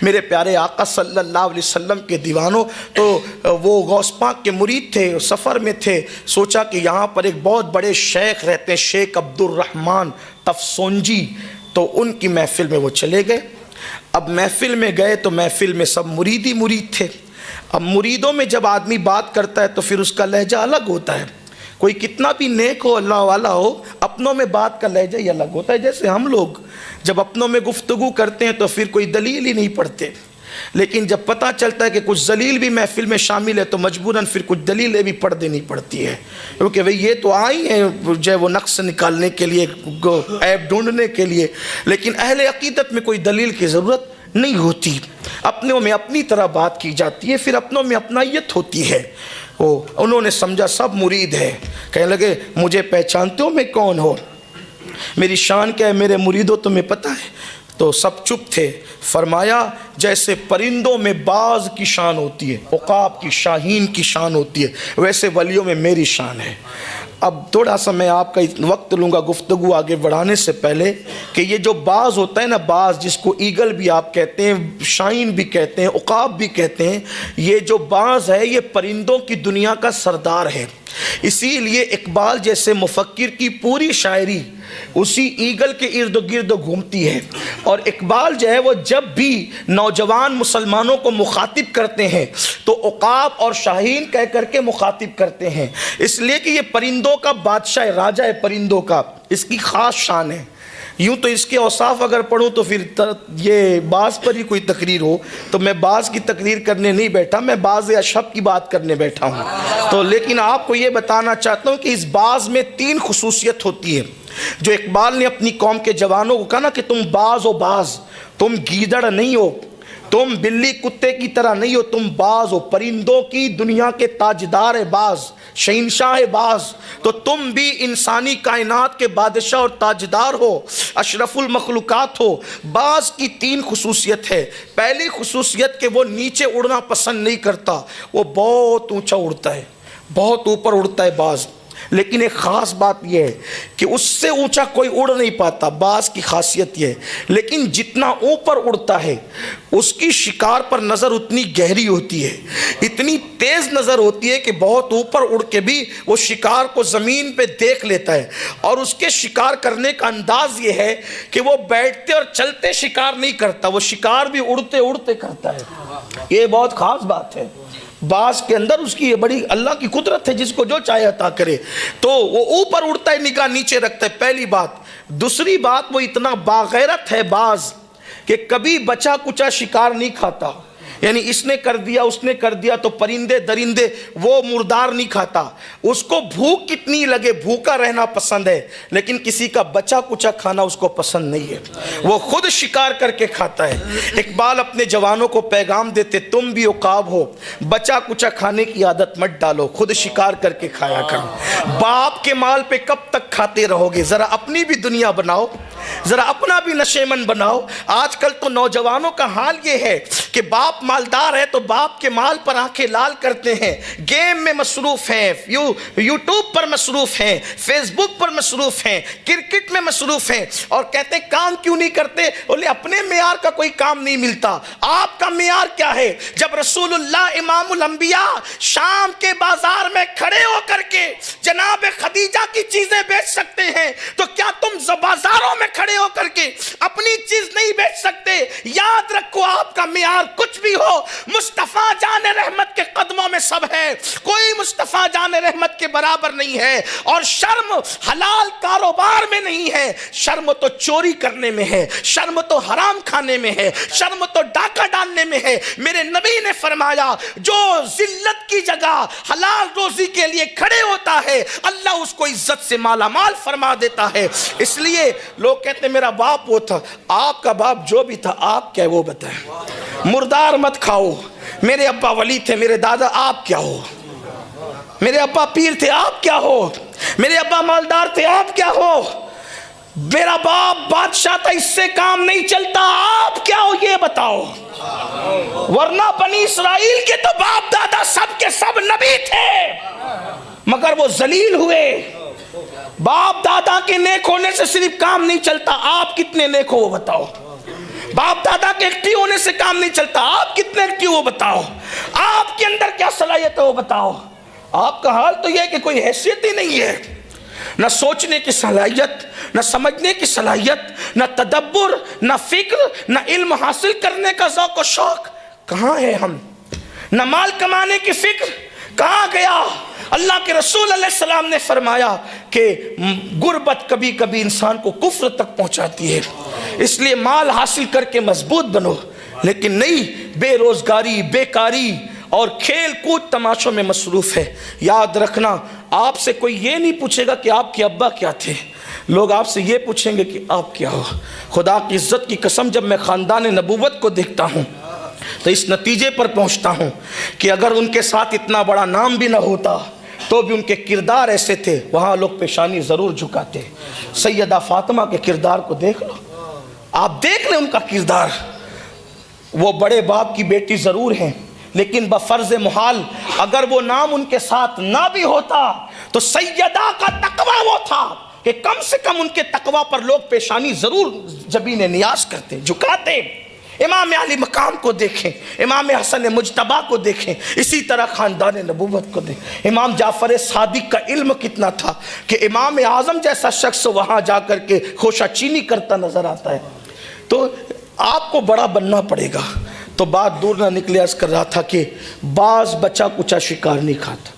میرے پیارے آقا صلی اللہ علیہ وسلم کے دیوانوں، تو وہ غوث پاک کے مرید تھے، سفر میں تھے، سوچا کہ یہاں پر ایک بہت بڑے شیخ رہتے ہیں، شیخ عبد الرحمن تفسونجی، تو ان کی محفل میں وہ چلے گئے۔ اب محفل میں گئے تو محفل میں سب مرید ہی مرید تھے۔ اب مریدوں میں جب آدمی بات کرتا ہے تو پھر اس کا لہجہ الگ ہوتا ہے، کوئی کتنا بھی نیک ہو، اللہ والا ہو، اپنوں میں بات کا لہجہ ہی الگ ہوتا ہے۔ جیسے ہم لوگ جب اپنوں میں گفتگو کرتے ہیں تو پھر کوئی دلیل ہی نہیں پڑھتے، لیکن جب پتہ چلتا ہے کہ کچھ ذلیل بھی محفل میں شامل ہے تو مجبوراً پھر کچھ دلیلیں بھی پڑھ دینی پڑتی ہے، کیونکہ بھئی یہ تو آئی ہیں جو ہے وہ نقص نکالنے کے لیے، عیب ڈھونڈنے کے لیے، لیکن اہل عقیدت میں کوئی دلیل کی ضرورت نہیں ہوتی، اپنوں میں اپنی طرح بات کی جاتی ہے، پھر اپنوں میں اپنائیت ہوتی ہے۔ انہوں نے سمجھا سب مرید ہے، کہنے لگے مجھے پہچانتے ہو میں کون ہو، میری شان کیا ہے، میرے مریدوں تمہیں پتہ ہے؟ تو سب چپ تھے۔ فرمایا جیسے پرندوں میں باز کی شان ہوتی ہے، عقاب کی، شاہین کی شان ہوتی ہے، ویسے ولیوں میں میری شان ہے۔ اب تھوڑا سا میں آپ کا وقت لوں گا گفتگو آگے بڑھانے سے پہلے، کہ یہ جو باز ہوتا ہے نا، باز جس کو ایگل بھی آپ کہتے ہیں، شاہین بھی کہتے ہیں، عقاب بھی کہتے ہیں، یہ جو باز ہے یہ پرندوں کی دنیا کا سردار ہے۔ اسی لیے اقبال جیسے مفکر کی پوری شاعری اسی ایگل کے ارد گرد گھومتی ہے، اور اقبال جو ہے وہ جب بھی نوجوان مسلمانوں کو مخاطب کرتے ہیں تو عقاب اور شاہین کہہ کر کے مخاطب کرتے ہیں، اس لیے کہ یہ پرندوں کا بادشاہ، راجہ ہے پرندوں کا، اس کی خاص شان ہے۔ یوں تو اس کے اوصاف اگر پڑھوں تو پھر یہ باز پر ہی کوئی تقریر ہو، تو میں باز کی تقریر کرنے نہیں بیٹھا، میں باز اشہب کی بات کرنے بیٹھا ہوں۔ تو لیکن آپ کو یہ بتانا چاہتا ہوں کہ اس باز میں 3 خصوصیت ہوتی ہے جو اقبال نے اپنی قوم کے جوانوں کو کہا نا کہ تم باز ہو، باز، تم گیدڑ نہیں ہو، تم بلی کتے کی طرح نہیں ہو، تم باز ہو، پرندوں کی دنیا کے تاجدار ہے باز، شہنشاہ باز، تو تم بھی انسانی کائنات کے بادشاہ اور تاجدار ہو، اشرف المخلوقات ہو۔ باز کی 3 خصوصیت ہے۔ پہلی خصوصیت کہ وہ نیچے اڑنا پسند نہیں کرتا، وہ بہت اونچا اڑتا ہے، بہت اوپر اڑتا ہے باز، لیکن ایک خاص بات یہ ہے کہ اس سے اونچا کوئی اڑ نہیں پاتا، باز کی خاصیت یہ ہے، لیکن جتنا اوپر اڑتا ہے اس کی شکار پر نظر اتنی گہری ہوتی ہے، اتنی تیز نظر ہوتی ہے کہ بہت اوپر اڑ کے بھی وہ شکار کو زمین پہ دیکھ لیتا ہے، اور اس کے شکار کرنے کا انداز یہ ہے کہ وہ بیٹھتے اور چلتے شکار نہیں کرتا، وہ شکار بھی اڑتے اڑتے کرتا ہے۔ یہ بہت خاص بات ہے، باز کے اندر اس کی یہ بڑی اللہ کی قدرت ہے، جس کو جو چاہے عطا کرے۔ تو وہ اوپر اڑتا ہے، نگاہ نیچے رکھتا ہے، پہلی بات۔ دوسری بات، وہ اتنا باغیرت ہے باز کہ کبھی بچا کچا شکار نہیں کھاتا، یعنی اس نے کر دیا اس نے کر دیا تو پرندے درندے وہ مردار نہیں کھاتا، اس کو بھوک کتنی لگے بھوکا رہنا پسند ہے، لیکن کسی کا بچا کچا کھانا اس کو پسند نہیں ہے، وہ خود شکار کر کے کھاتا ہے۔ اقبال اپنے جوانوں کو پیغام دیتے، تم بھی عقاب ہو، بچا کچا کھانے کی عادت مت ڈالو، خود شکار کر کے کھایا کرو۔ باپ کے مال پہ کب تک کھاتے رہو گے؟ ذرا اپنی بھی دنیا بناؤ، ذرا اپنا بھی نشیمن بناؤ۔ آج کل تو نوجوانوں کا حال یہ ہے کہ باپ مالدار ہے تو باپ کے مال پر آنکھیں لال کرتے ہیں، گیم میں مصروف ہیں، یوٹیوب پر مصروف ہیں، فیس بک پر مصروف ہیں، کرکٹ میں مصروف ہیں، اور کہتے ہیں کام کیوں نہیں کرتے؟ بولے اپنے معیار کا کوئی کام نہیں ملتا۔ آپ کا معیار کیا ہے؟ جب رسول اللہ امام الانبیاء شام کے بازار میں کھڑے ہو کر کے جناب خدیجہ کی چیزیں بیچ سکتے ہیں تو کیا تم بازاروں میں کھڑے ہو کر کے اپنی چیز نہیں بیچ سکتے؟ یاد رکھو، آپ کا معیار کچھ بھی ہو، مصطفیٰ جان رحمت کے قدموں میں سب ہے، کوئی مصطفیٰ جان رحمت کے برابر نہیں ہے۔ اور شرم حلال کاروبار میں نہیں ہے، شرم تو چوری کرنے میں ہے، شرم تو حرام کھانے میں ہے، شرم تو ڈاکہ ڈالنے میں ہے۔ میرے نبی نے فرمایا جو ذلت کی جگہ حلال روزی کے لیے کھڑے ہوتا ہے اللہ اس کو عزت سے مالا مال فرما دیتا ہے۔ اس لیے لوگ کہتے ہیں میرا باپ وہ تھا، آپ کا باپ جو بھی تھا آپ کیا وہ بتائیں، مردار مت کھاؤ۔ میرے ابا ولی تھے، میرے دادا، آپ کیا ہو؟ میرے ابا پیر تھے، آپ کیا ہو؟ میرے ابا مالدار تھے، آپ کیا ہو؟ میرا باپ بادشاہ تھا، اس سے کام نہیں چلتا، آپ کیا ہو یہ بتاؤ۔ ورنہ بنی اسرائیل کے تو باپ دادا سب کے سب نبی تھے، مگر وہ ذلیل ہوئے۔ باپ دادا کے نیک ہونے سے صرف کام نہیں چلتا، آپ کتنے نیک ہو وہ بتاؤ۔ باپ دادا کے ایکٹیو ہونے سے کام نہیں چلتا. آپ کتنے ایکٹیو ہو بتاؤ, آپ کے اندر کیا صلاحیت ہے وہ بتاؤ. آپ کا حال تو یہ ہے کہ کوئی حیثیت ہی نہیں ہے, نہ سوچنے کی صلاحیت, نہ سمجھنے کی صلاحیت, نہ تدبر, نہ فکر, نہ علم حاصل کرنے کا ذوق و شوق. کہاں ہے ہم؟ نہ مال کمانے کی فکر, کہاں گیا؟ اللہ کے رسول علیہ السلام نے فرمایا کہ غربت کبھی کبھی انسان کو کفر تک پہنچاتی ہے, اس لیے مال حاصل کر کے مضبوط بنو, لیکن نہیں بے روزگاری, بیکاری اور کھیل کود تماشوں میں مصروف ہے. یاد رکھنا, آپ سے کوئی یہ نہیں پوچھے گا کہ آپ کے ابا کیا تھے, لوگ آپ سے یہ پوچھیں گے کہ آپ کیا ہو. خدا کی عزت کی قسم, جب میں خاندان نبوت کو دیکھتا ہوں تو اس نتیجے پر پہنچتا ہوں کہ اگر ان کے ساتھ اتنا بڑا نام بھی نہ ہوتا تو بھی ان کے کردار ایسے تھے, وہاں لوگ پیشانی ضرور جھکاتے. سیدہ فاطمہ کے کردار کو دیکھ لو, آپ دیکھ لیں ان کا کردار. وہ بڑے باپ کی بیٹی ضرور ہیں, لیکن بفرض محال اگر وہ نام ان کے ساتھ نہ بھی ہوتا تو سیدہ کا تقویٰ وہ تھا کہ کم سے کم ان کے تقویٰ پر لوگ پیشانی ضرور جبین نیاز کرتے, جھکاتے. امام علی مقام کو دیکھیں, امام حسن مجتبیٰ کو دیکھیں, اسی طرح خاندان نبوت کو دیکھیں. امام جعفر صادق کا علم کتنا تھا کہ امام اعظم جیسا شخص وہاں جا کر کے خوشہ چینی کرتا نظر آتا ہے. تو آپ کو بڑا بننا پڑے گا. تو بات دور نہ نکلے, عرض کر رہا تھا کہ باز بچا کچا شکار نہیں کھاتا,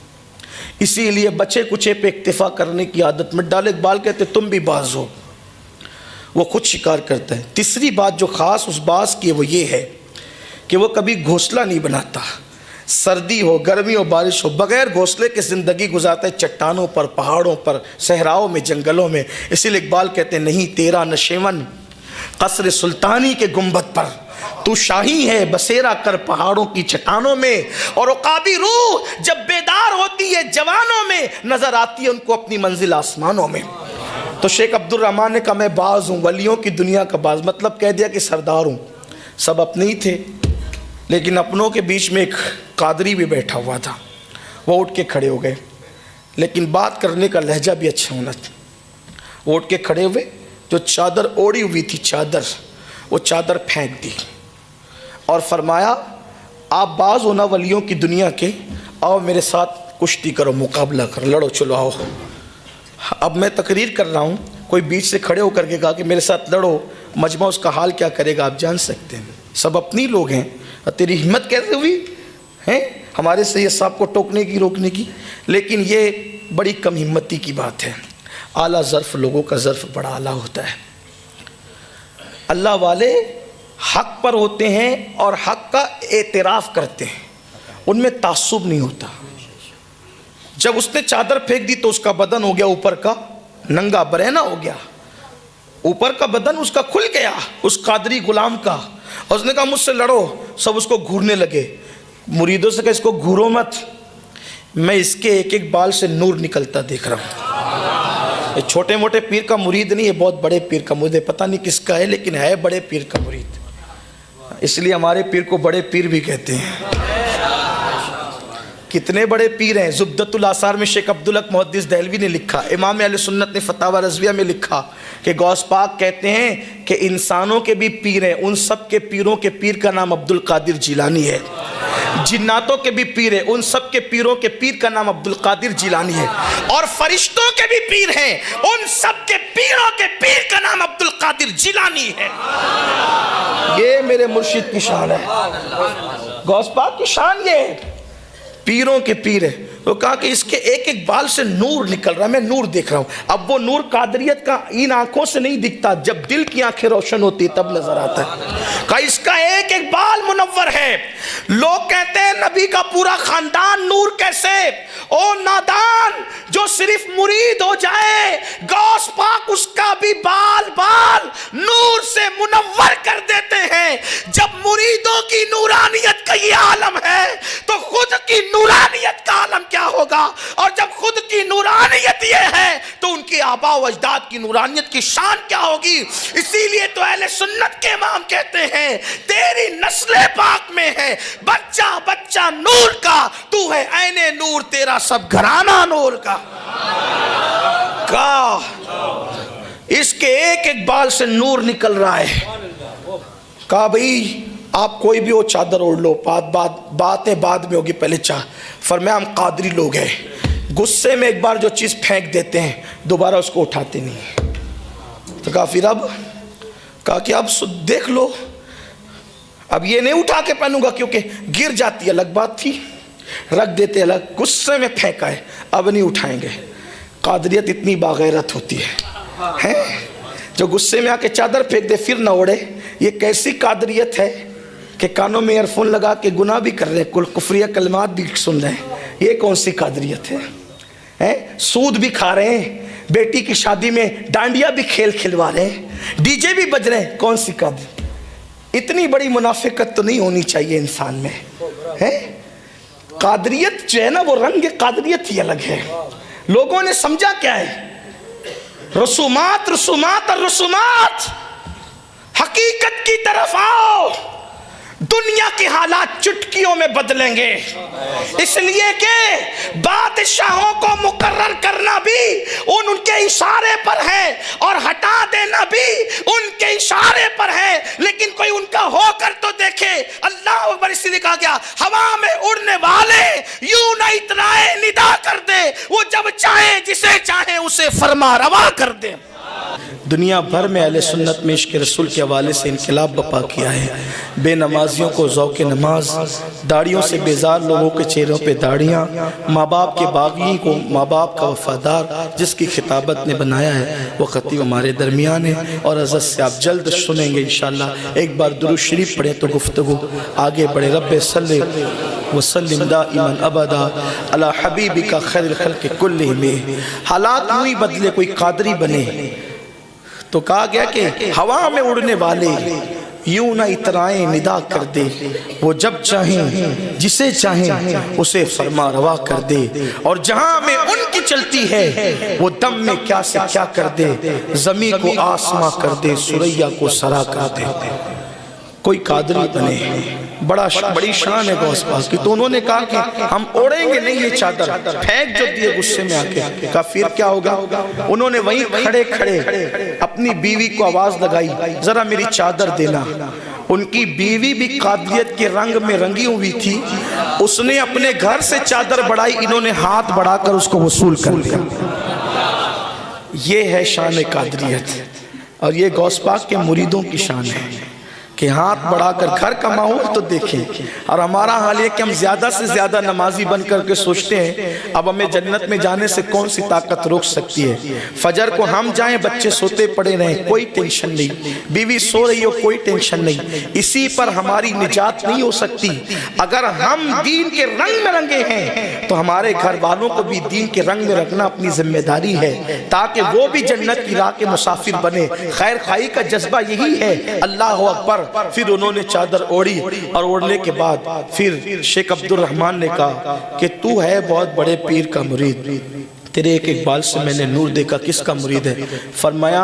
اسی لیے بچے کچے پہ اکتفا کرنے کی عادت مت ڈالے. اقبال کہتے تم بھی باز ہو, وہ خود شکار کرتا ہے. تیسری بات جو خاص اس باز کی ہے وہ یہ ہے کہ وہ کبھی گھونسلہ نہیں بناتا. سردی ہو, گرمی ہو, بارش ہو, بغیر گھونسلے کے زندگی گزارتا ہے, چٹانوں پر, پہاڑوں پر, صحراؤں میں, جنگلوں میں. اسی لیے اقبال کہتے ہیں نہیں تیرا نشیون قصر سلطانی کے گنبد پر, تو شاہی ہے بسیرا کر پہاڑوں کی چٹانوں میں. اور عقابی روح جب بیدار ہوتی ہے جوانوں میں, نظر آتی ہے ان کو اپنی منزل آسمانوں میں. تو شیخ عبد الرحمن نے کہا میں باز ہوں, ولیوں کی دنیا کا باز, مطلب کہہ دیا کہ سردار ہوں. سب اپنے ہی تھے, لیکن اپنوں کے بیچ میں ایک قادری بھی بیٹھا ہوا تھا. وہ اٹھ کے کھڑے ہو گئے, لیکن بات کرنے کا لہجہ بھی اچھا ہونا تھا. وہ اٹھ کے کھڑے ہوئے, جو چادر اوڑی ہوئی تھی چادر, وہ چادر پھینک دی اور فرمایا آپ باز ہونا ولیوں کی دنیا کے, آؤ میرے ساتھ کشتی کرو, مقابلہ کرو, لڑو, چلو آؤ. اب میں تقریر کر رہا ہوں, کوئی بیچ سے کھڑے ہو کر کے کہا کہ میرے ساتھ لڑو, مجمع اس کا حال کیا کرے گا آپ جان سکتے ہیں. سب اپنی لوگ ہیں, تیری ہمت کیسے ہوئی ہیں ہمارے سے یہ صاحب کو ٹوکنے کی, روکنے کی. لیکن یہ بڑی کم ہمتی کی بات ہے. اعلیٰ ظرف لوگوں کا ظرف بڑا اعلیٰ ہوتا ہے. اللہ والے حق پر ہوتے ہیں اور حق کا اعتراف کرتے ہیں, ان میں تعصب نہیں ہوتا. جب اس نے چادر پھینک دی تو اس کا بدن ہو گیا اوپر کا ننگا, برہنہ ہو گیا, اوپر کا بدن اس کا کھل گیا, اس قادری غلام کا. اور اس نے کہا مجھ سے لڑو. سب اس کو گھورنے لگے. مریدوں سے کہا اس کو گھورو مت, میں اس کے ایک ایک بال سے نور نکلتا دیکھ رہا ہوں. یہ چھوٹے موٹے پیر کا مرید نہیں, یہ بہت بڑے پیر کا مرید ہے. پتہ نہیں کس کا ہے, لیکن ہے بڑے پیر کا مرید. اس لیے ہمارے پیر کو بڑے پیر بھی کہتے ہیں. کتنے بڑے پیر ہیں. زبدۃ الاثار میں شیخ عبدالحق محدث دہلوی نے لکھا, امام اہل سنت نے فتاوی رضویہ میں لکھا کہ غوث پاک کہتے ہیں کہ انسانوں کے بھی پیر ہیں, ان سب کے پیروں کے پیر کا نام عبد القادر جیلانی ہے. جناتوں کے بھی پیر ہیں, ان سب کے پیروں کے پیر کا نام عبد القادر جیلانی ہے. اور فرشتوں کے بھی پیر ہیں, ان سب کے پیروں کے پیر کا نام عبد القادر جیلانی ہے. یہ میرے مرشد کی شان ہے, غوث پاک کی شان یہ ہے, پیروں کے پیر ہے. وہ کہا کہ اس کے ایک ایک بال سے نور نکل رہا ہے, میں نور دیکھ رہا ہوں. اب وہ نور قادریت کا ان آنکھوں سے نہیں دکھتا, جب دل کی آنکھیں روشن ہوتی تب نظر آتا ہے. کہا اس کا ایک ایک بال منور ہے. لوگ کہتے ہیں نبی کا پورا خاندان نور کیسے؟ او نادان, جو صرف مرید ہو جائے غوث پاک اس کا بھی بال بال نور سے منور کر دیتے ہیں. جب مریدوں کی نورانیت کا یہ عالم ہے تو خود کی نورانیت کا عالم کیا ہوگا؟ اور جب خود کی نورانیت یہ ہے تو ان کی آباء و اجداد کی نورانیت کی شان کیا ہوگی؟ اسی لیے تو اہل سنت کے امام کہتے ہیں تیری نسل پاک میں ہے بچہ بچہ نور کا, تو ہے عین نور, تیرا سب گھرانہ نور کا. اس کے ایک ایک بال سے نور نکل رہا ہے. کہا بھئی آپ کوئی بھی ہو چادر اوڑھ لو، باتیں بعد میں ہوگی، پہلے فرمایا ہم قادری لوگ ہیں، غصے میں ایک بار جو چیز پھینک دیتے ہیں دوبارہ اس کو اٹھاتے نہیں۔ تو کہا پھر اب؟ کہا کہ اب دیکھ لو، اب یہ نہیں اٹھا کے پہنوں گا کیونکہ گر جاتی الگ بات تھی، رکھ دیتے الگ، غصے میں پھینکا ہے اب نہیں اٹھائیں گے۔ قادریت اتنی باغیرت ہوتی ہے جو غصے میں آ کے چادر پھینک دے پھر نہ اوڑے۔ یہ کیسی قادریت ہے کہ کانوں میں ایئر فون لگا کے گناہ بھی کر رہے ہیں، کفریہ کلمات بھی سن رہے ہیں، یہ کون سی قادریت ہے؟ سود بھی کھا رہے ہیں، بیٹی کی شادی میں ڈانڈیا بھی کھلوا رہے ہیں، ڈی جے بھی بج رہے ہیں، کون سی قادریت؟ اتنی بڑی منافقت تو نہیں ہونی چاہیے انسان میں۔ قادریت جو ہے نا وہ رنگ قادریت ہی الگ ہے۔ لوگوں نے سمجھا کیا ہے؟ رسومات رسومات اور رسومات، حقیقت کی طرف آؤ، دنیا کے حالات چٹکیوں میں بدلیں گے، اس لیے کہ بادشاہوں کو مقرر کرنا بھی ان کے اشارے پر ہے اور ہٹا دینا بھی ان کے اشارے پر ہے، لیکن کوئی ان کا ہو کر تو دیکھے۔ اللہ اکبر، اس لیے کہا گیا ہوا میں اڑنے والے یوں نہ اترائے ندا کر دے، وہ جب چاہے جسے چاہے اسے فرما روا کر دے۔ دنیا بھر میں اہل سنت میں عشق رسول کے حوالے سے انقلاب بپا کیا ہے۔ بے نمازیوں کو ذوق نماز، داڑیوں سے بیزار لوگوں کے چہروں پہ داڑیاں، ماں باپ کے باغی کو ماں باپ کا وفادار جس کی خطابت نے بنایا ہے وہ خطیب ہمارے درمیان ہے، اور حضرت سے آپ جلد سنیں گے انشاءاللہ۔ ایک بار درود شریف پڑھیں تو گفتگو آگے بڑھے۔ رب صلی وسلم دائما ابدا علی حبیبک خیر الخلق کلہم۔ حالات یوں ہی بدلے، کوئی قادری بنے تو کہا گیا کہ ہوا میں اڑنے والے یوں نہ اترائیں ندا کر دے، وہ جب چاہیں جسے چاہیں اسے فرما روا کر دے، اور جہاں میں ان کی چلتی ہے وہ دم میں کیا سے کیا کر دے، زمین کو آسماں کر دے، سریا کو سرا کر دے۔ کوئی قادری بنے، بڑی شان ہے غوث پاک کی، تو انہوں نے کہا کہ ہم اوڑیں گے نہیں یہ چادر، پھینک جو دیے غصے میں آ کے۔ کہا پھر کیا ہوگا؟ انہوں نے وہیں کھڑے کھڑے اپنی بیوی کو آواز لگائی، ذرا میری چادر دینا۔ ان کی بیوی بھی قادریت کے رنگ میں رنگی ہوئی تھی، اس نے اپنے گھر سے چادر بڑھائی، انہوں نے ہاتھ بڑھا کر اس کو وصول کر لیا۔ یہ ہے شان قادریت، اور یہ غوث پاک کے مریدوں کی شان ہے کہ ہاتھ بڑھا کر گھر کا ماحول تو دیکھیں۔ اور ہمارا حال یہ کہ ہم زیادہ سے زیادہ نمازی بن کر کے سوچتے ہیں اب ہمیں جنت میں جانے سے کون سی طاقت روک سکتی ہے۔ فجر کو ہم جائیں، بچے سوتے پڑے رہیں، کوئی ٹینشن نہیں، بیوی سو رہی ہو، کوئی ٹینشن نہیں، اسی پر ہماری نجات نہیں ہو سکتی۔ اگر ہم دین کے رنگ میں رنگے ہیں تو ہمارے گھر والوں کو بھی دین کے رنگ میں رکھنا اپنی ذمہ داری ہے، تاکہ وہ بھی جنت کی راہ کے مسافر بنے۔ خیر خواہی کا جذبہ یہی ہے۔ اللہ اکبر۔ پھر انہوں نے چادر اوڑی، اور اوڑنے کے بعد پھر شیخ عبد الرحمن نے کہا کہ تو ہے بہت بڑے پیر کا مرید، تیرے ایک بال سے میں نے نور دیکھا، کس کا مرید ہے؟ فرمایا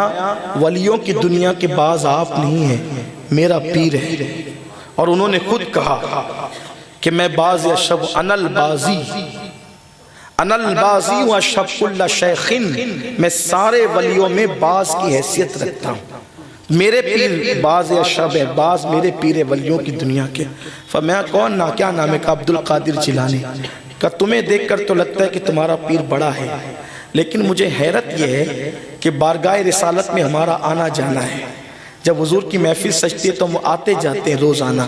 ولیوں کی دنیا کے باز آپ نہیں ہیں، میرا پیر ہے۔ اور انہوں نے خود کہا کہ میں باز اشب انا البازی و اشب کل شیخن، میں سارے ولیوں میں باز کی حیثیت رکھتا ہوں، میرے پیر باز اشب ہے، باز میرے پیر ولیوں کی دنیا کے۔ فرمایا کون نا، کیا نام ہے؟ کہ عبد القادر جیلانی۔ کہ تمہیں دیکھ کر تو لگتا ہے کہ تمہارا پیر بڑا ہے، لیکن مجھے حیرت یہ ہے کہ بارگاہ رسالت میں ہمارا آنا جانا ہے، جب حضور کی محفل سجتی ہے تو ہم آتے جاتے ہیں روزانہ،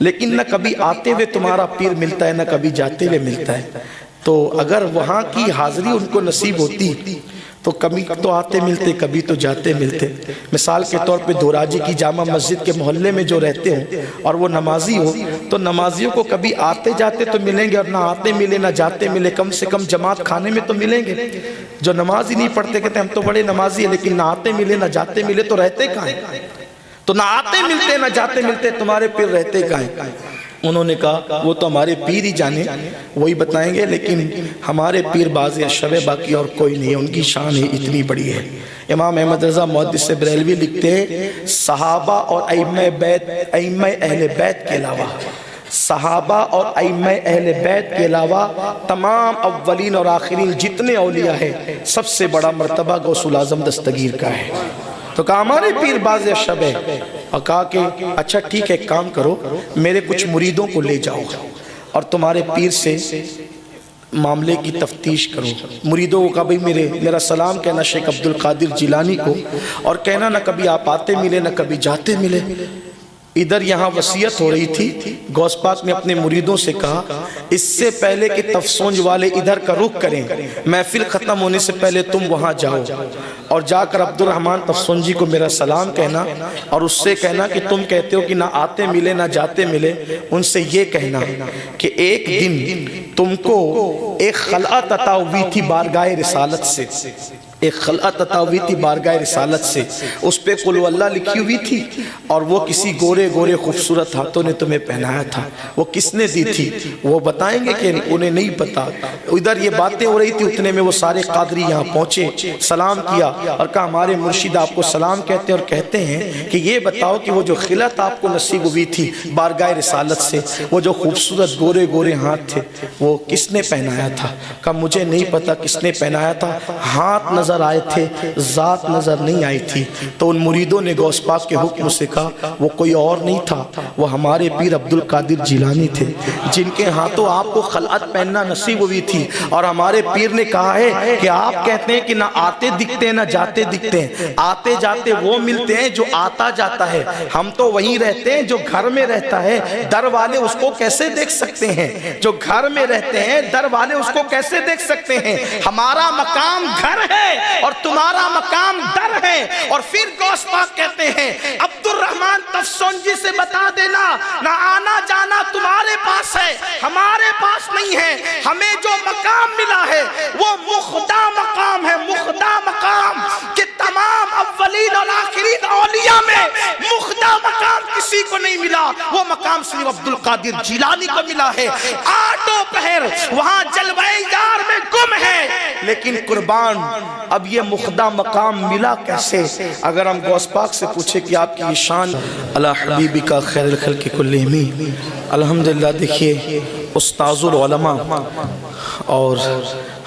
لیکن نہ کبھی آتے ہوئے تمہارا پیر ملتا ہے، نہ کبھی جاتے ہوئے ملتا ہے۔ تو اگر وہاں کی حاضری ان کو نصیب ہوتی تو کبھی تو آتے ملتے، کبھی تو جاتے ملتے۔ مثال کے طور پہ دھوراجی کی جامع مسجد کے محلے میں جو رہتے ہوں اور وہ نمازی ہو تو نمازیوں کو کبھی آتے جاتے تو ملیں گے، اور نہ آتے ملے نہ جاتے ملے، کم سے کم جماعت کھانے میں تو ملیں گے۔ جو نماز ہی نہیں پڑھتے کہتے ہم تو بڑے نمازی ہیں، لیکن نہ آتے ملے نہ جاتے ملے تو رہتے کہاں ہیں؟ تو نہ آتے ملتے نہ جاتے ملتے، تمہارے پیر رہتے کہاں ہیں؟ انہوں نے کہا وہ تو ہمارے پیر ہی جانے، وہی بتائیں گے، لیکن ہمارے پیر باز اشب ہے، باقی اور کوئی نہیں ہے، ان کی شان ہی اتنی بڑی ہے۔ امام احمد رضا محدث بریلوی لکھتے ہیں صحابہ اور ائمہ اہل بیت کے علاوہ، صحابہ اور ائمہ اہل بیت کے علاوہ تمام اولین اور آخرین جتنے اولیاء ہیں سب سے بڑا مرتبہ غوث الاعظم دستگیر کا ہے۔ تو کہا ہمارے پیر باز اشب ہے، اور کہا کہ اچھا ٹھیک ہے، ایک کام کرو، میرے کچھ مریدوں کو لے جاؤ اور تمہارے پیر سے معاملے کی تفتیش کرو۔ مریدوں کو کہا بھئی میرا سلام کہنا شیخ عبد القادر جیلانی کو، اور کہنا نہ کبھی آپ آتے ملے نہ کبھی جاتے ملے۔ ادھر یہاں وصیت ہو رہی تھی، غوث پاک نے اپنے مریدوں سے کہا اس سے پہلے کہ تفسونج والے ادھر کا رخ کریں، محفل ختم ہونے سے پہلے تم وہاں جاؤ اور جا کر عبد الرحمن تفسونجی کو میرا سلام کہنا، اور اس سے کہنا کہ تم کہتے ہو کہ نہ آتے ملے نہ جاتے ملے، ان سے یہ کہنا کہ ایک دن تم کو ایک خلعت عطا ہوئی تھی بارگاہ رسالت سے، ایک خلعت عطا ہوئی تھی بارگاہ رسالت سے، اس پہ قل اللہ لکھی ہوئی تھی، اور وہ کسی گورے گورے خوبصورت ہاتھوں نے تمہیں پہنایا تھا۔ وہ کس نے دی تھی وہ بتائیں گے کہ انہیں نہیں پتا۔ ادھر یہ باتیں ہو رہی تھی، اتنے میں وہ سارے قادری یہاں پہنچے، سلام کیا اور کہا ہمارے مرشد آپ کو سلام کہتے ہیں، اور کہتے ہیں کہ یہ بتاؤ کہ وہ جو خلعت آپ کو نصیب ہوئی تھی بارگاہ رسالت سے، وہ جو خوبصورت گورے گورے ہاتھ تھے وہ کس نے پہنایا تھا؟ کہا مجھے نہیں پتا کس نے پہنایا تھا، ہاتھ نظر آئے تھے، ذات نظر نہیں آئی تھی۔ تو ان مریدوں نے غوث پاک کے حکم سے کہا وہ کوئی اور نہیں تھا، وہ ہمارے پیر عبد القادر جیلانی تھے، جن کے ہاتھوں آپ کو خلعت پہننا نصیب ہوئی تھی۔ اور ہمارے پیر نے کہا ہے کہ آپ کہتے ہیں کہ نہ آتے دکھتے ہیں نہ جاتے دکھتے ہیں، آتے جاتے وہ ملتے ہیں جو آتا جاتا ہے، ہم تو وہیں رہتے ہیں جو گھر میں رہتا ہے، در والے اس کو کیسے دیکھ سکتے ہیں؟ جو گھر میں رہتے ہیں در والے اس کو کیسے دیکھ سکتے ہیں؟ ہمارا مقام گھر ہے اور تمہارا مقام در ہے۔ اور پھر غوث پاک کہتے ہیں عبد الرحمن تفسونجی سے بتا دینا نہ آنا جانا تمہارے پاس ہے، ہمارے پاس نہیں ہے، ہمیں جو مقام ملا ہے وہ مخدا مقام ہے، مخدا مقام کہ تمام اولین اور آخرین اولیاء میں مخدا مقام کسی کو نہیں ملا، وہ مقام صرف عبد القادر جیلانی کو ملا ہے۔ آٹھوں پہر وہاں جلوہ یار میں گم ہے، لیکن قربان اب یہ مخدا مقام ملا کیسے؟ اگر ہم غوث پاک سے پوچھے کہ آپ کی شان اللہ حبیبی کا خیر الخلق کلہم، الحمدللہ دیکھیے استاذ العلماء اور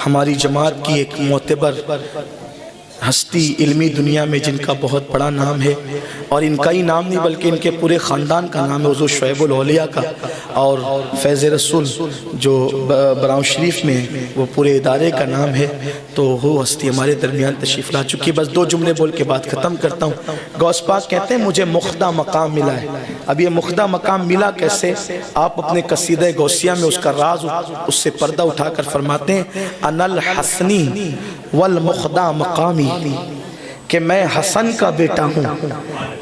ہماری جماعت کی ایک معتبر ہستی علمی دنیا میں جن کا بہت بڑا نام ہے، اور ان کا ہی نام نہیں بلکہ ان کے پورے خاندان کا نام ہے حضور شعیب الاولیاء کا، اور فیض رسول جو براؤں شریف میں وہ پورے ادارے کا نام ہے، تو وہ ہستی ہمارے درمیان تشریف لا چکی۔ بس دو جملے بول کے بات ختم کرتا ہوں۔ غوث پاک کہتے ہیں مجھے مخدا مقام ملا ہے۔ اب یہ مخدا مقام ملا کیسے؟ آپ اپنے قصیدہ غوثیہ میں اس کا راز اس سے پردہ اٹھا کر فرماتے ہیں انا الحسنی والمخدا مقامی، کہ میں حسن کا بیٹا ہوں،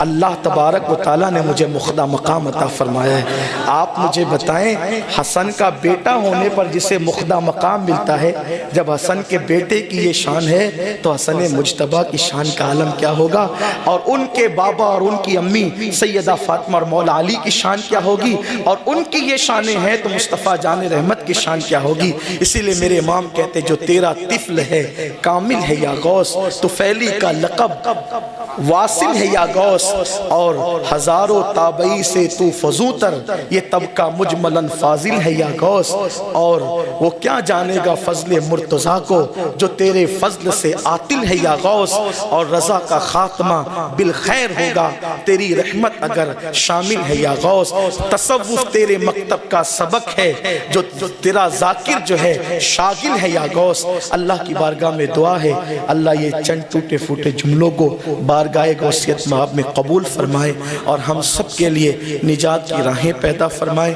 اللہ تبارک و تعالیٰ نے مجھے مخدا مقام عطا فرمایا ہے۔ آپ مجھے بتائیں حسن کا بیٹا ہونے پر جسے مخدا مقام ملتا ہے، جب حسن کے بیٹے کی یہ شان ہے تو حسن مجتبیٰ کی شان کا عالم کیا ہوگا، اور ان کے بابا اور ان کی امی سیدہ فاطمہ اور مولا علی کی شان کیا ہوگی، اور ان کی یہ شانیں ہیں تو مصطفیٰ جان رحمت کی شان کیا ہوگی۔ اسی لئے میرے امام کہتے جو تیرا طفل ہے کامل ہے یا غوث، تو فیلی کا لقب واصل ہے یا غوث، اور ہزاروں تابعی سے تو فضوتر، یہ طبقہ مجملاً فاضل ہے یا غوث، اور وہ کیا جانے گا فضل مرتضیٰ کو جو تیرے فضل سے عاطل ہے یا غوث، اور رضا کا خاتمہ بالخیر ہوگا تیری رحمت اگر شامل ہے یا غوث۔ تصوف تیرے مکتب کا سبق ہے جو تیرا ذاکر جو ہے شاغل ہے یا غوث۔ اللہ کی بارگاہ میں دعا ہے اللہ یہ چند ٹوٹے پھوٹے جملوں کو بارگاہ غوثیت مآب میں قبول فرمائے اور ہم سب کے لیے نجات کی راہیں پیدا فرمائے۔